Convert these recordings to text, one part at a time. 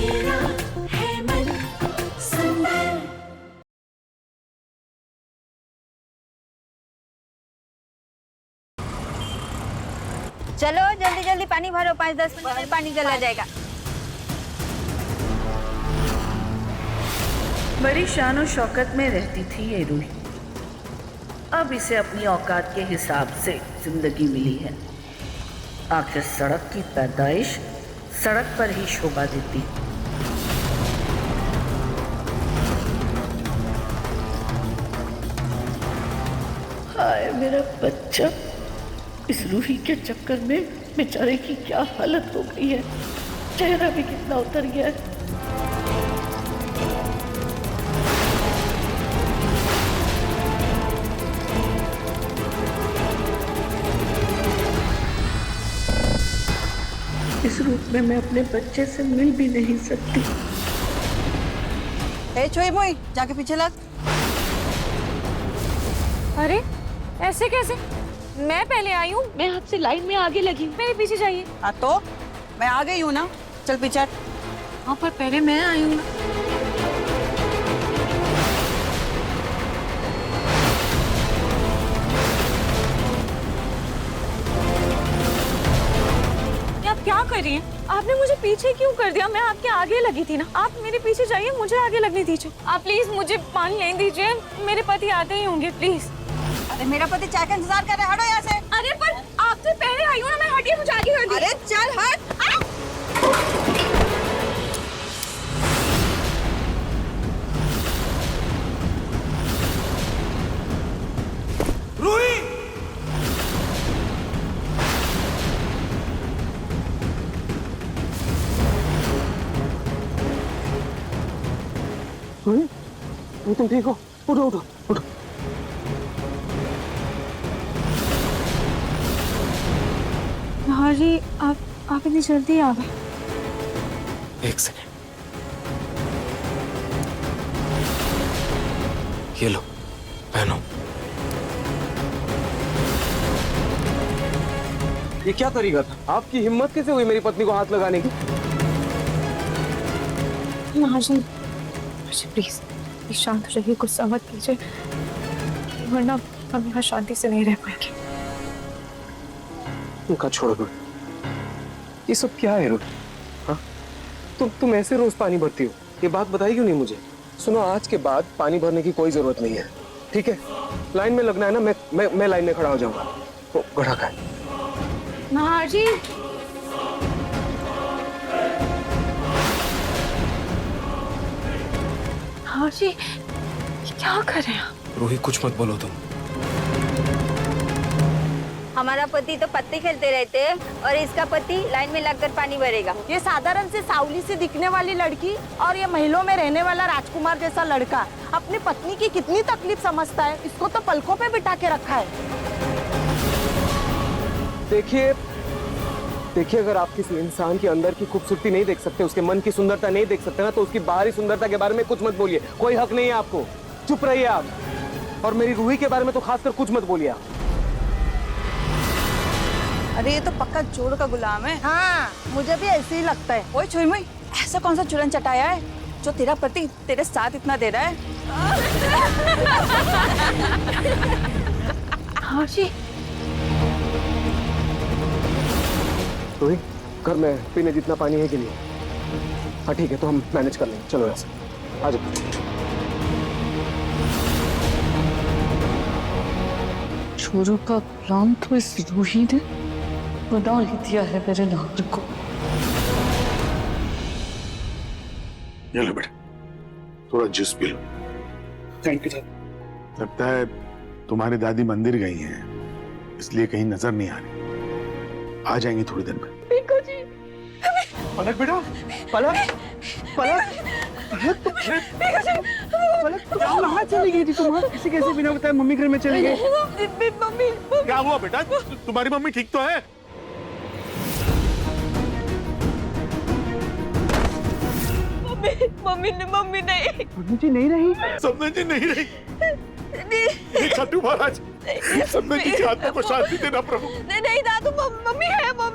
मेरा है मन सुंदर। चलो जल्दी जल्दी पानी भरो, 5-10 मिनट में पानी चला जाएगा। बड़ी शान और शौकत में रहती थी ये रूही। अब इसे अपनी औकात के हिसाब से जिंदगी मिली है। आखिर सड़क की पैदाइश सड़क पर ही शोभा देती। हाय मेरा बच्चा, इस रूही के चक्कर में बेचारे की क्या हालत हो गई है। चेहरा भी कितना उतर गया है। इस रूप में मैं अपने बच्चे से मिल भी नहीं सकती। ए छोई मोई, जाके पीछे लग। अरे ऐसे कैसे? मैं पहले आई हूँ। मैं आपसे लाइन में आगे लगी हूँ, मेरे पीछे जाइए। हाँ तो मैं आ गई हूँ ना, चल पीछे। हाँ पर पहले मैं आई हूँ ना। आप क्या कर रही हैं? आपने मुझे पीछे क्यों कर दिया? मैं आपके आगे लगी थी ना। आप मेरे पीछे जाइए, मुझे आगे लगने दीजिए। आप प्लीज मुझे पानी लेने दीजिए, मेरे पति आते ही होंगे प्लीज। अरे मेरा पति चाय का इंतजार कर रहा है, हटो यहाँ से। अरे पर आपसे पहले आई हूँ ना मैं, हटिए, मुझे आगे कर दीजिए। अरे चल हट। रूही! रूही, तुम ठीक हो? उठो उठो उठो। हाँ जी, आप इतनी जल्दी आ गए। एक सेकेंड, ये लो पहनो। ये क्या तरीका था? आपकी हिम्मत कैसे हुई मेरी पत्नी को हाथ लगाने की? महाजन प्लीज शांत रहिए, गुस्सा मत कीजिए, वरना हम यहाँ शांति से नहीं रह पाएंगे। उनका छोड़ दो। ये सब क्या है रूही? हाँ, तुम ऐसे रोज पानी भरती हो, ये बात बताई क्यों नहीं मुझे? सुनो, आज के बाद पानी भरने की कोई जरूरत नहीं है, ठीक है? लाइन में लगना है ना, मैं लाइन में खड़ा हो जाऊंगा। वो गड़ा का है। महाजी महाजी क्या कर रहे हैं आप? रूही कुछ मत बोलो तुम। हमारा पति तो पत्ते खेलते रहते हैं और इसका पति लाइन में लगकर पानी भरेगा। ये साधारण से सावली से दिखने वाली लड़की और ये महलों में रहने वाला राजकुमार जैसा लड़का अपनी पत्नी की कितनी तकलीफ समझता है। इसको तो पलकों पे बिठा के रखा है। देखिए, अगर आप किसी इंसान के अंदर की खूबसूरती नहीं देख सकते, उसके मन की सुंदरता नहीं देख सकते ना, तो उसकी बाहरी सुंदरता के बारे में कुछ मत बोलिए। कोई हक नहीं है आपको, चुप रहिए आप। और मेरी रूही के बारे में तो खासकर कुछ मत बोलिए आप। अरे ये तो पक्का चोर का गुलाम है। हाँ, मुझे भी ऐसे ही लगता है। ओए छोई मोई, ऐसा कौन सा चुरन चटाया है जो तेरा पति तेरे साथ इतना दे रहा है? हाँ जी। रूही, घर में पीने जितना पानी है कि नहीं? हाँ ठीक है, तो हम मैनेज कर लेंगे। चलो ऐसे आ जाओ। चोरों का प्लान तो इस रूही ने बना ही दिया है मेरे नाम को। ये लो बेटा, थोड़ा juice P low. Thank you. लगता है तुम्हारी दादी मंदिर गई हैं, इसलिए कहीं नजर नहीं आ रही। आ जाएंगी थोड़ी देर में। पिंकू जी, पलक बेटा, पलक पलक पलक, कहाँ चली गई थी तुम? ऐसे कैसे बिना बताए मम्मी घर में चली गई? मम्मी क्या हुआ बेटा? तुम्हारी मम्मी ठीक तो है? मम्मी नहीं। मम्मी जी नहीं रही? सपना जी नहीं रही। हे छठू महाराज, सपना जी की आत्मा को शांति देना प्रभु। नहीं दादू, मम्मी है वो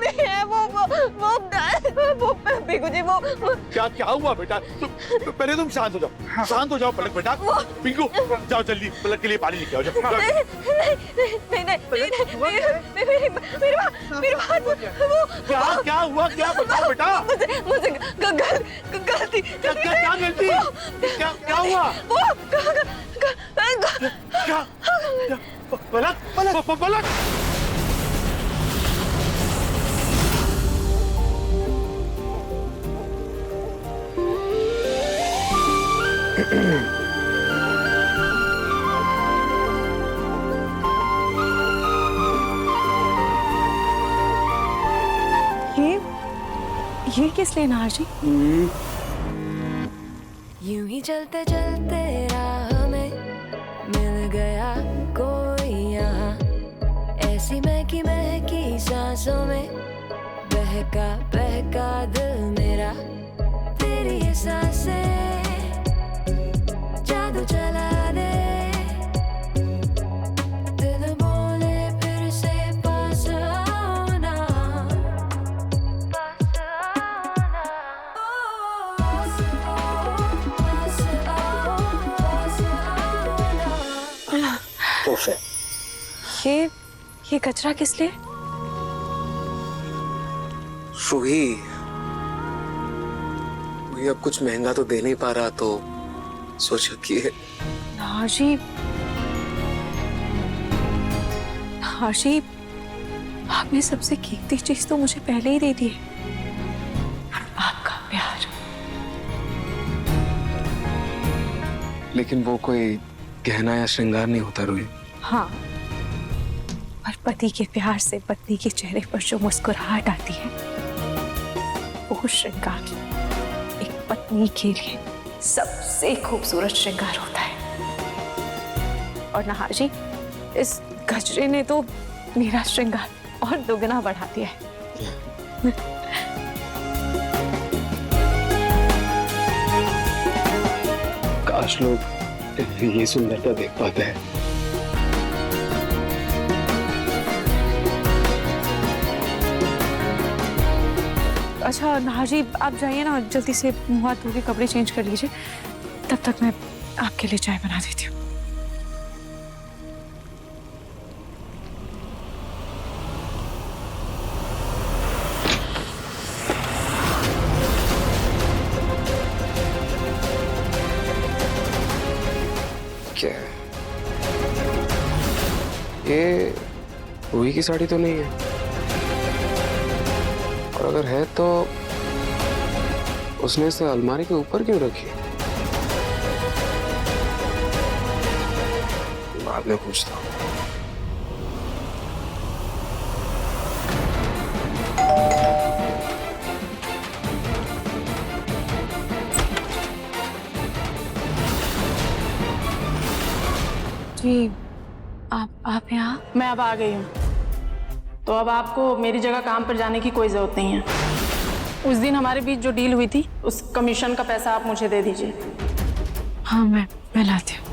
वो बिगू जी वो क्या क्या हुआ बेटा? पहले तुम शांत हो जाओ, शांत हो जाओ पलक बेटा। पिंकू जाओ जल्दी पलक के लिए पानी लेके आओ। जाओ। क्या क्या हुआ? क्या बताओ बेटा? मुझे गलती क्या क्या क्या गलती? क्या हुआ? क्या पलक पलक पलक ये किस लिए नार जी? यूं ही चलते चलते राह में मिल गया कोई यहाँ, ऐसी महकी सांसों में बहका बहका दिल मेरा, तेरी ये सांसें जादू चला दे, दिल बोले फिर से पास आओ ना, पास आओ ना, पास आओ, पास आओ ना। ये कचरा किस लिए? रूही, वही अब कुछ महंगा तो दे नहीं पा रहा, तो सोचा कि नार जी आपने सबसे कीमती चीज तो मुझे पहले ही दे दी है, आपका प्यार। लेकिन वो कोई गहना या श्रृंगार नहीं होता रूही। हाँ, पर पति के प्यार से पत्नी के चेहरे पर जो मुस्कुराहट आती है, वो श्रृंगार एक पत्नी के लिए सबसे खूबसूरत श्रृंगार होता है। और नहार जी, इस गजरे ने तो मेरा श्रृंगार और दुगना बढ़ा दिया है। काश लोग ये सुंदरता देख पाते हैं। अच्छा नहार जी, आप जाइए ना, जल्दी से मुंह हाथ धो के कपड़े चेंज कर लीजिए, तब तक मैं आपके लिए चाय बना देती हूँ। क्या है ये? रूही की साड़ी तो नहीं है, और अगर है तो उसने इसे अलमारी के ऊपर क्यों रखी? बाद में पूछता हूँ। जी आप यहाँ? मैं अब आ गई हूँ, तो अब आपको मेरी जगह काम पर जाने की कोई जरूरत नहीं है। उस दिन हमारे बीच जो डील हुई थी, उस कमीशन का पैसा आप मुझे दे दीजिए। हाँ मैं लाती हूँ।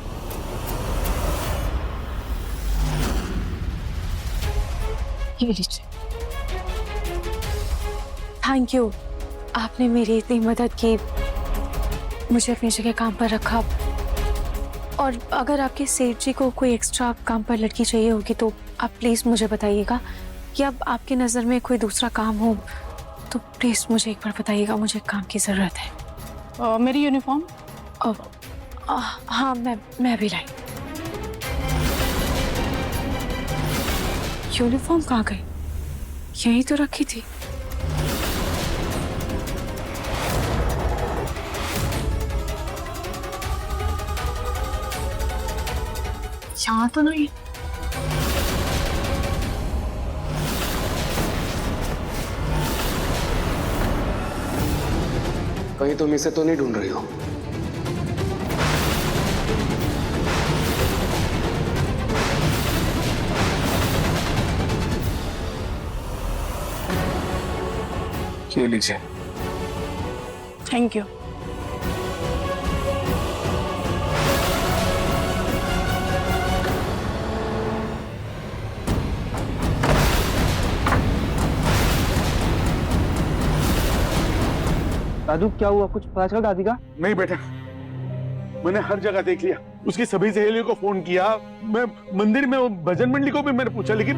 ये लीजिए। थैंक यू, आपने मेरी इतनी मदद की, मुझे अपनी जगह काम पर रखा। और अगर आपके सेठ जी को कोई एक्स्ट्रा काम पर लड़की चाहिए होगी तो आप प्लीज़ मुझे बताइएगा, या अब आपकी नज़र में कोई दूसरा काम हो तो प्लीज़ मुझे एक बार बताइएगा, मुझे काम की ज़रूरत है। मेरी यूनिफॉर्म? हाँ मैं भी लाई। यूनिफॉर्म कहाँ गई? यहीं तो रखी थी। यहाँ तो नहीं। कहीं तुम इसे तो नहीं ढूंढ रही हो? ये लीजिए। Thank you. दादू क्या हुआ, कुछ पता चला दादी का? नहीं बेटा, मैंने हर जगह देख लिया, उसकी सभी सहेलियों को फोन किया, मैं मंदिर में वो भजन मंडली को भी मैंने पूछा, लेकिन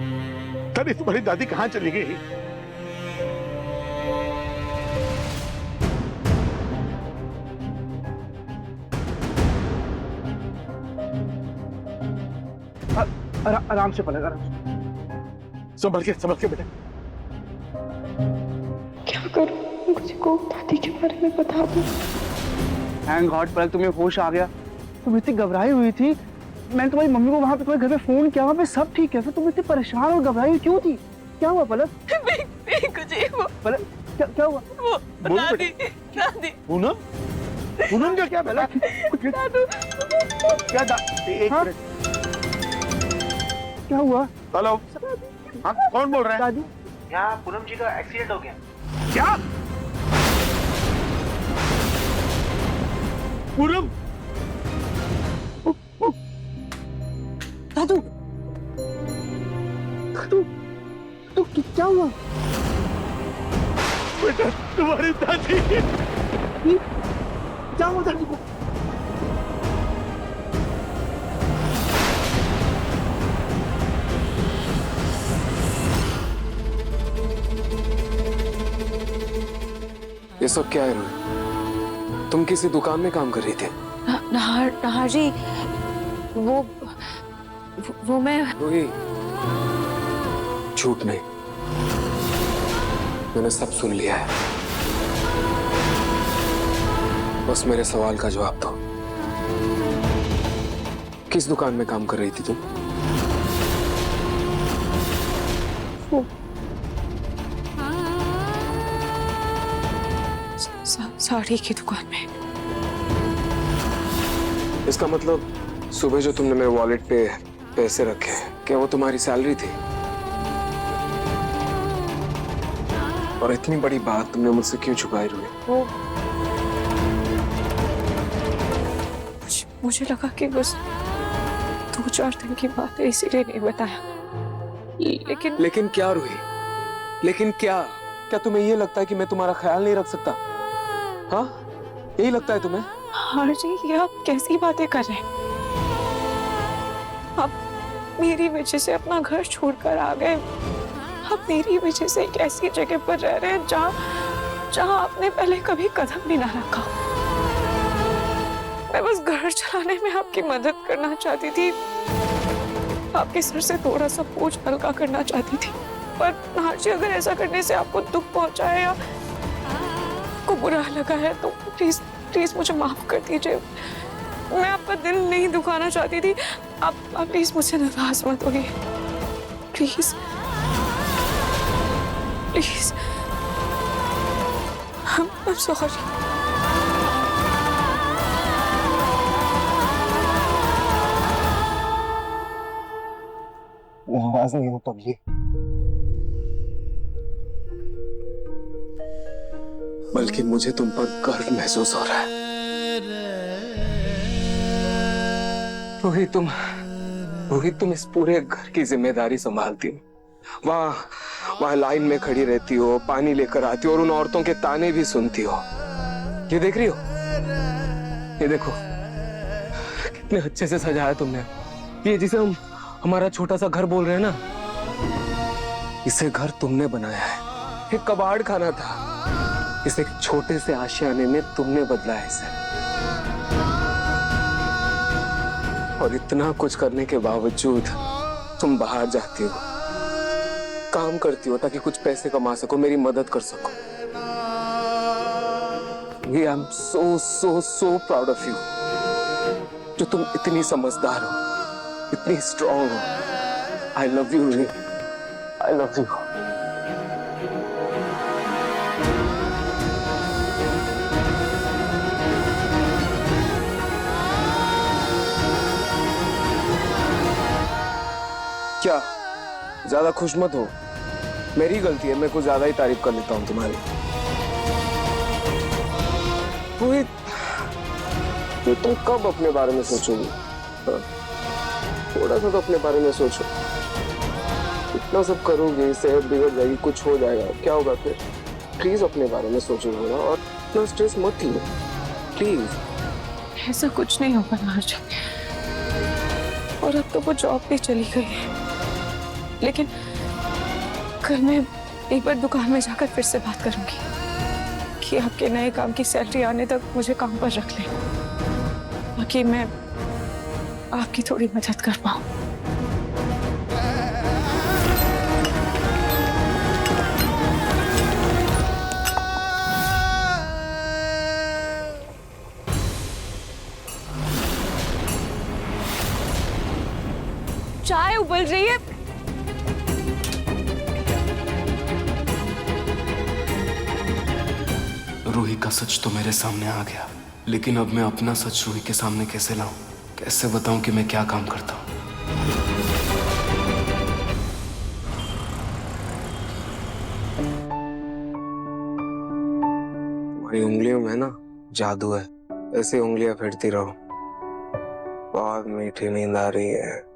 अरे तुम्हारी दादी कहाँ चली गई? आराम से पलक, आराम से। संभल के बेटा। क्या करूं? मुझे को दादी के बारे में बता दो। थैंक गॉड पलक तुम्हें होश आ गया। तुम इतनी घबराई हुई थी, मैंने तुम्हारी मम्मी को वहां पे तुम्हारे घर पे फोन किया, वहां पे सब ठीक है, फिर तुम इतनी परेशान और घबराई हुई क्यों थी? क्या हुआ पलक? कुछ ही हुआ। पलक क्या हुआ? वो दादी पूनम क्या पलक? दादू क्या एक हाँ? मिनट। क्या हुआ? हेलो, हाँ कौन बोल रहा है? दादी यहाँ पूनम जी का एक्सीडेंट हो गया। क्या? पूनम? दादू दादू तो क्या हुआ? बेटा तुम्हारी दादी क्या हुआ दादी को? ये सब क्या है रोहित? तुम किसी दुकान में काम कर रही थी? नहार जी, वो मैं। रोहित, झूठ नहीं, मैंने सब सुन लिया है। बस मेरे सवाल का जवाब दो। किस दुकान में काम कर रही थी तुम? साड़ी की दुकान में। इसका मतलब सुबह जो तुमने मेरे वॉलेट पे पैसे रखे, क्या वो तुम्हारी सैलरी थी? और इतनी बड़ी बात तुमने मुझसे क्यों छुपाई रोहित? वो मुझे लगा कि बस 2-4 दिन की बात है, इसीलिए नहीं बताया। लेकिन क्या रोहित? लेकिन क्या तुम्हें ये लगता है कि मैं तुम्हारा ख्याल नहीं रख सकता? हाँ, यही लगता है तुम्हें? हाँ जी, ये आप कैसी बातें कर रहे हैं? आप मेरी वजह से अपना घर छोड़कर आ गए, आप मेरी वजह से एक ऐसी जगह पर रह रहे हैं जहाँ आपने पहले कभी कदम भी ना रखा। मैं बस घर चलाने में आपकी मदद करना चाहती थी, आपके सिर से थोड़ा सा बोझ हल्का करना चाहती थी। पर नहार जी, अगर ऐसा करने से आपको दुख पहुंचा है या आपको बुरा लगा है तो प्लीज प्लीज मुझे माफ कर दीजिए। मैं आपका दिल नहीं दुखाना चाहती थी। आप प्लीज मुझसे नाराज मत होइए, प्लीज प्लीज। I'm sorry। नाराज नहीं हूं तब ये, बल्कि मुझे तुम पर गर्व महसूस हो रहा है। रोहित, तुम इस पूरे घर की जिम्मेदारी संभालती हो। वहां लाइन में खड़ी रहती हो, पानी लेकर आती हो और उन औरतों के ताने भी सुनती हो। ये देख रही हो? ये देखो कितने अच्छे से सजाया तुमने। ये जिसे हम हमारा छोटा सा घर बोल रहे हैं ना, इसे घर तुमने बनाया है। एक कबाड़ खाना था, इसे एक छोटे से आशियाने में तुमने बदला है इसे। और इतना कुछ करने के बावजूद तुम बाहर जाती हो, काम करती हो ताकि कुछ पैसे कमा सको, मेरी मदद कर सको। I am so proud of you, जो तुम इतनी समझदार हो, इतनी स्ट्रॉन्ग हो। I love you, Ray. I love you. क्या ज्यादा खुश मत हो, मेरी गलती है, मैं कुछ ज्यादा ही तारीफ कर लेता हूँ तुम्हारी। तो तुम कब अपने बारे में सोचोगी? थोड़ा सा तो अपने बारे में सोचो। इतना सब करोगे, सेहत बिगड़ जाएगी, कुछ हो जाएगा, क्या होगा फिर? प्लीज अपने बारे में सोचो थोड़ा। और इतना स्ट्रेस मत लो प्लीज। ऐसा कुछ नहीं होगा नाज, और अब तो वो जॉब पे चली गई है, लेकिन कल मैं एक बार दुकान में जाकर फिर से बात करूंगी कि आपके नए काम की सैलरी आने तक मुझे काम पर रख लें, ताकि मैं आपकी थोड़ी मदद कर पाऊं। चाय उबल रही है। रूही का सच तो मेरे सामने आ गया, लेकिन अब मैं अपना सच रूही के सामने कैसे लाऊं? कैसे बताऊं कि मैं क्या काम करता हूं? तुम्हारी उंगलियों में ना जादू है, ऐसे उंगलियां फेरती रहो। बहुत मीठी नींद आ रही है।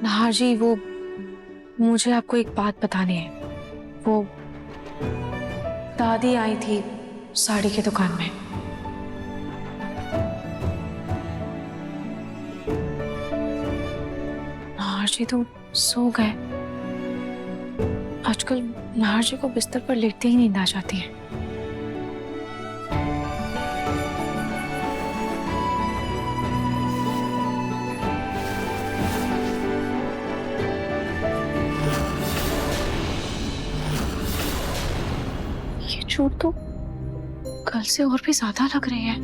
नाहर जी, वो मुझे आपको एक बात बतानी है। वो दादी आई थी साड़ी की दुकान में। नाहर जी तो सो गए। आजकल नाहर जी को बिस्तर पर लेटते ही नींद आ जाती है। चोट तो कल से और भी ज्यादा लग रही है,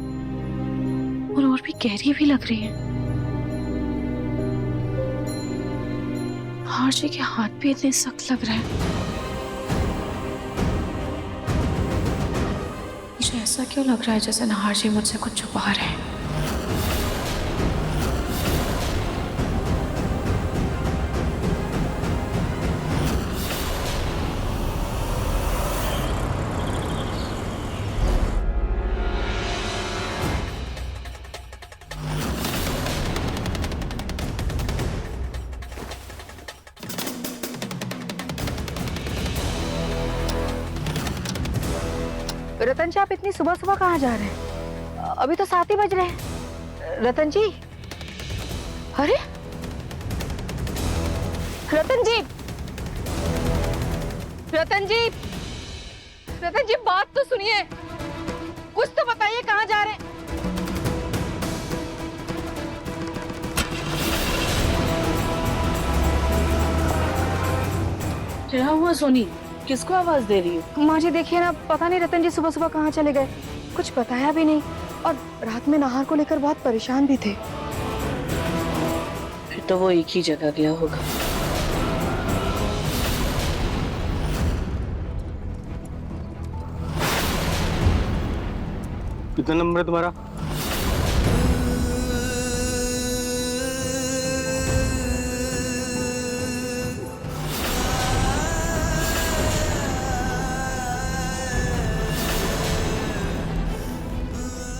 और भी गहरी भी लग रही है। नाहर जी के हाथ भी इतने सख्त लग रहे हैं। मुझे ऐसा क्यों लग रहा है जैसे नाहर जी मुझसे कुछ छुपा रहे हैं। रतन जी, आप इतनी सुबह सुबह कहाँ जा रहे हैं? अभी तो 7 ही बज रहे हैं। रतन जी, अरे रतन जी, रतन जी, रतन जी, बात तो सुनिए, कुछ तो बताइए, कहाँ जा रहे हैं? क्या हुआ सोनी? किसको आवाज दे रही हो? माँ जी देखिए ना, पता नहीं रतन जी सुबह सुबह कहाँ चले गए, कुछ बताया भी नहीं, और रात में नाहर को लेकर बहुत परेशान भी थे। फिर तो वो एक ही जगह गया होगा। कितना नंबर है तुम्हारा?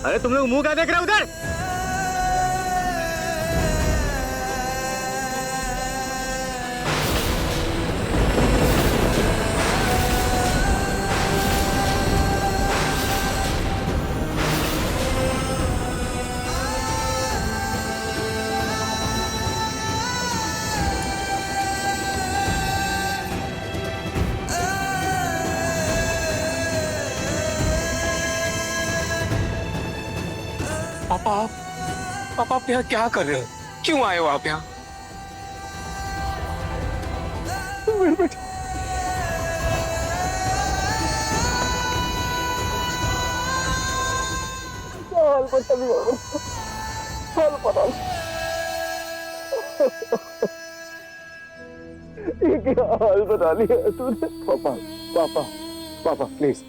अरे तुम लोग मुंह क्या देख रहे हो उधर? पापा आप यहाँ क्या कर रहे हो? क्यों आए हो आप यहाँ? मेरे बेटे, ये क्या हाल बना लिया तूने? पापा पापा पापा प्लीज।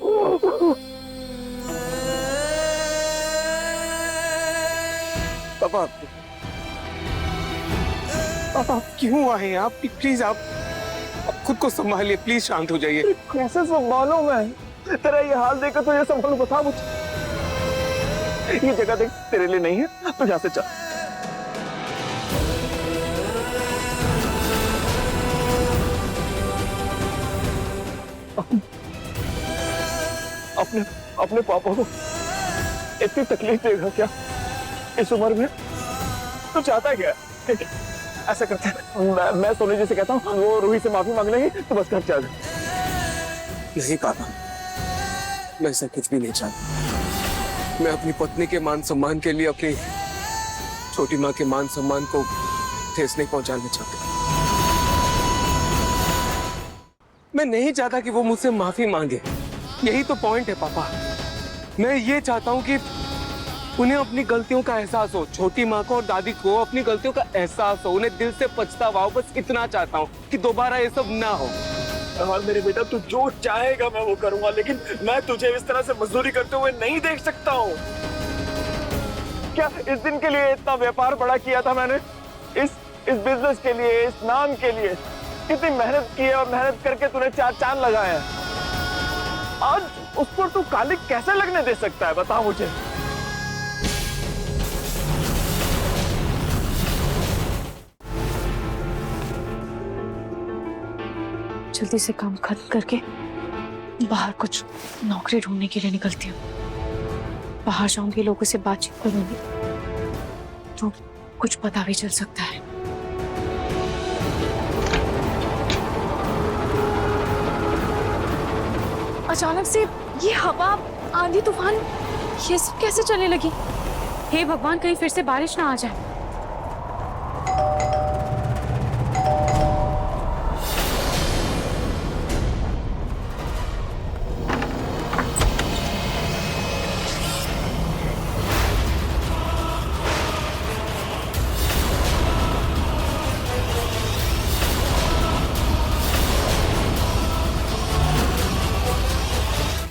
पापा पापा आप क्यों आए हैं? आप प्लीज आप खुद को संभालिए, प्लीज शांत हो जाइए। कैसे संभालूं मैं? तेरा ये हाल देखकर तो ये संभालूं, बता मुझे। ये जगह देख तेरे लिए नहीं है, तो यहाँ से चल। अपने पापा को इतनी तकलीफ देगा क्या इस उम्र में? तो चाहता है क्या? ऐसा करता है, मैं सोनी जी से कहता हूँ वो रूही से माफी मांग लेंगी तो बस घर चल जाए। नहीं पापा, मैं ऐसा कुछ भी नहीं चाहता। मैं अपनी पत्नी के मान सम्मान के लिए अपनी छोटी माँ के मान सम्मान को ठेस नहीं पहुंचाना चाहता। मैं नहीं चाहता कि वो मुझसे माफी मांगे, यही तो पॉइंट है पापा। मैं ये चाहता हूँ कि उन्हें अपनी गलतियों का एहसास हो, छोटी माँ को और दादी को अपनी गलतियों का एहसास हो, उन्हें दिल से पछतावा हो। बस इतना चाहता हूँ कि दोबारा ये सब ना हो। और मेरे बेटा, तू जो चाहेगा मैं वो करूंगा, लेकिन मैं तुझे इस तरह से मजदूरी करते हुए नहीं देख सकता हूँ। क्या इस दिन के लिए इतना व्यापार बड़ा किया था मैंने? इस बिजनेस के लिए, इस नाम के लिए कितनी मेहनत की है, और मेहनत करके तूने 4 चांद लगाए हैं। आज उस पर तू कालिक कैसे लगने दे सकता है, बता मुझे। जल्दी से काम खत्म करके बाहर कुछ नौकरी ढूंढने के लिए निकलती हूँ। बाहर जाऊंगी, लोगों से बातचीत करूंगी तो कुछ पता भी चल सकता है। अचानक से ये हवा, आंधी तूफान, ये सब कैसे चलने लगी? हे भगवान, कहीं फिर से बारिश ना आ जाए।